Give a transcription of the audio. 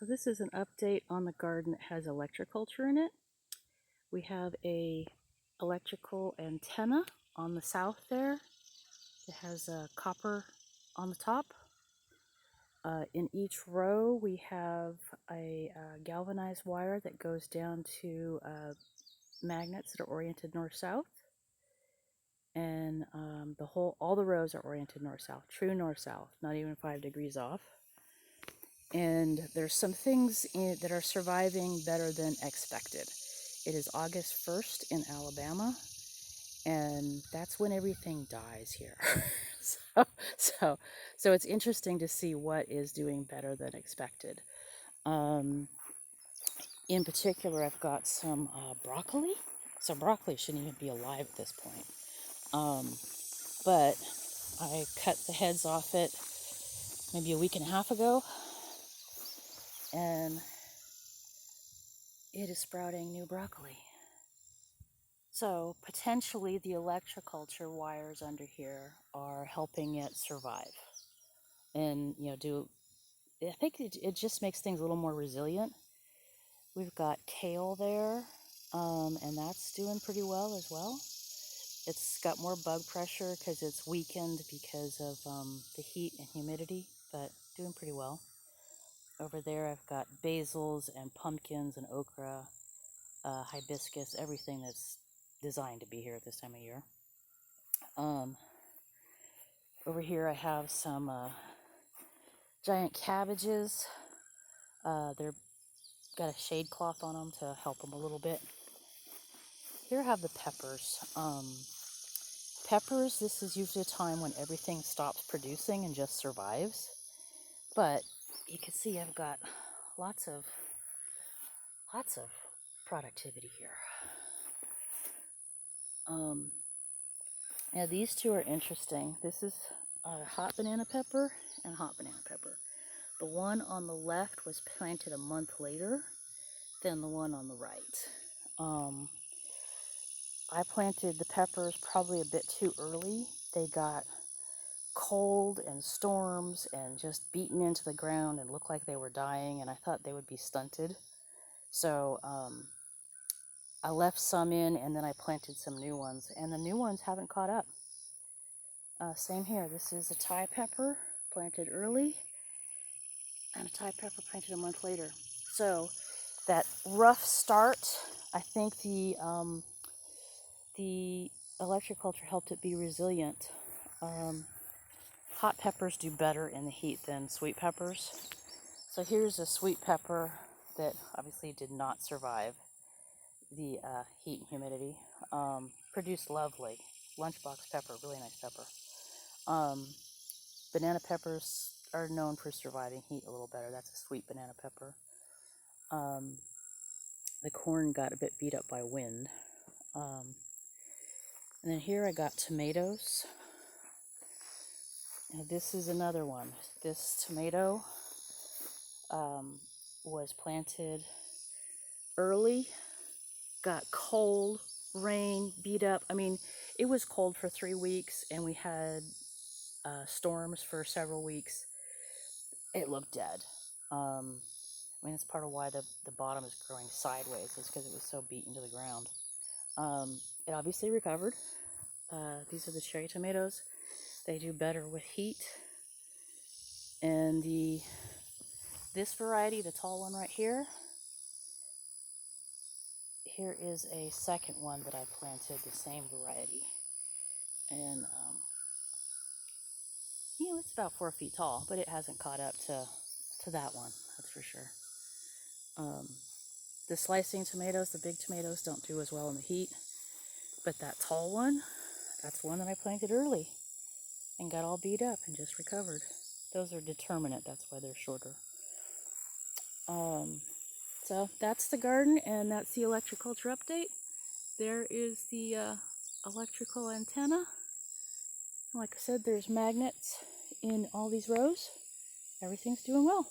So this is an update on the garden that has Electoculture in it. We have a electrical antenna on the south there. It has a copper on the top. In each row we have a galvanized wire that goes down to magnets that are oriented north-south. And all the rows are oriented north-south, true north-south, not even 5 degrees off. And there's some things that are surviving better than expected. It is August 1st in Alabama, and that's when everything dies here. so it's interesting to see what is doing better than expected. In particular, I've got some broccoli. So broccoli shouldn't even be alive at this point. But I cut the heads off it maybe a week and a half ago, and it is sprouting new broccoli. So potentially the Electoculture wires under here are helping it survive. And, I think it just makes things a little more resilient. We've got kale there, and that's doing pretty well as well. It's got more bug pressure because it's weakened because of the heat and humidity, but doing pretty well. Over there I've got basils and pumpkins and okra, hibiscus, everything that's designed to be here at this time of year. Over here I have some giant cabbages. They're got a shade cloth on them to help them a little bit. Here I have the peppers. Peppers, this is usually a time when everything stops producing and just survives. But you can see I've got lots of productivity here. Now these two are interesting. This is hot banana pepper and hot banana pepper. The one on the left was planted a month later than the one on the right. I planted the peppers probably a bit too early. They got cold and storms and just beaten into the ground and looked like they were dying, and I thought they would be stunted. So I left some in, and then I planted some new ones, and the new ones haven't caught up. Same here. This is a Thai pepper planted early and a Thai pepper planted a month later. So that rough start, I think the Electoculture helped it be resilient. Hot peppers do better in the heat than sweet peppers. So here's a sweet pepper that obviously did not survive the heat and humidity. Produced lovely. Lunchbox pepper, really nice pepper. Banana peppers are known for surviving heat a little better. That's a sweet banana pepper. The corn got a bit beat up by wind. And then here I got tomatoes. Now this is another one. This tomato was planted early, got cold, rain, beat up. I mean, it was cold for 3 weeks, and we had storms for several weeks. It looked dead. I mean, that's part of why the bottom is growing sideways, is because it was so beaten to the ground. It obviously recovered. These are the cherry tomatoes. They do better with heat. And this variety, the tall one right here, here is a second one that I planted, the same variety. And, it's about 4 feet tall, but it hasn't caught up to that one, that's for sure. The slicing tomatoes, the big tomatoes, don't do as well in the heat. But that tall one, that's one that I planted early and got all beat up and just recovered. Those are determinate, that's why they're shorter. So that's the garden, and that's the Electoculture update. There is the electrical antenna. Like I said, there's magnets in all these rows. Everything's doing well.